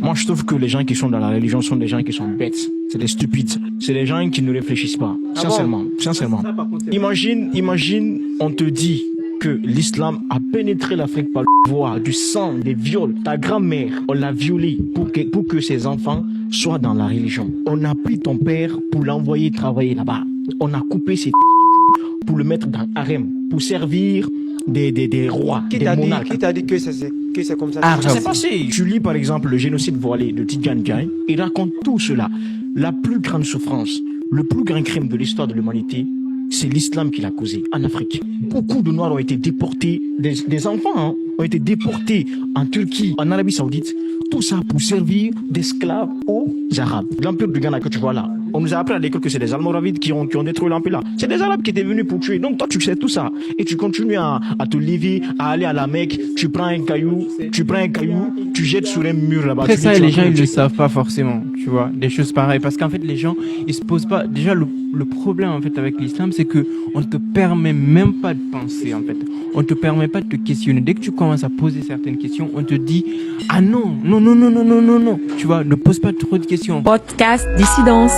Moi, je trouve que les gens qui sont dans la religion sont des gens qui sont bêtes. C'est des stupides. C'est des gens qui ne réfléchissent pas. Sincèrement, sincèrement. Imagine, on te dit que l'islam a pénétré l'Afrique par le voie du sang, des viols. Ta grand-mère, on l'a violée pour que ses enfants soient dans la religion. On a pris ton père pour l'envoyer travailler là-bas. On a coupé ses pour le mettre dans harem, pour servir des rois, des monarques. Qui t'a dit que c'est comme ça? Ça s'est passé. Tu lis par exemple le génocide voilé de Tidjane Diagne, il raconte tout cela. La plus grande souffrance, le plus grand crime de l'histoire de l'humanité, c'est l'islam qui l'a causé en Afrique. Beaucoup de Noirs ont été déportés, des enfants ont été déportés en Turquie, en Arabie Saoudite, tout ça pour servir d'esclaves aux Arabes. L'empire du Ghana que tu vois là, on nous a appris à l'école que c'est des Almoravides qui ont détruit l'empire là. C'est des Arabes qui étaient venus pour tuer. Donc toi tu sais tout ça et tu continues à te lever, à aller à la Mecque, tu prends un caillou, tu jettes sur un mur là-bas. Après ça, les gens ils le savent pas forcément, tu vois, des choses pareilles, parce qu'en fait les gens ils se posent pas. Déjà le problème en fait avec l'islam, c'est que on te permet même pas de penser en fait. On te permet pas de te questionner. Dès que tu commences à poser certaines questions, on te dit ah non, tu vois, ne pose pas trop de questions. Podcast Dissidence.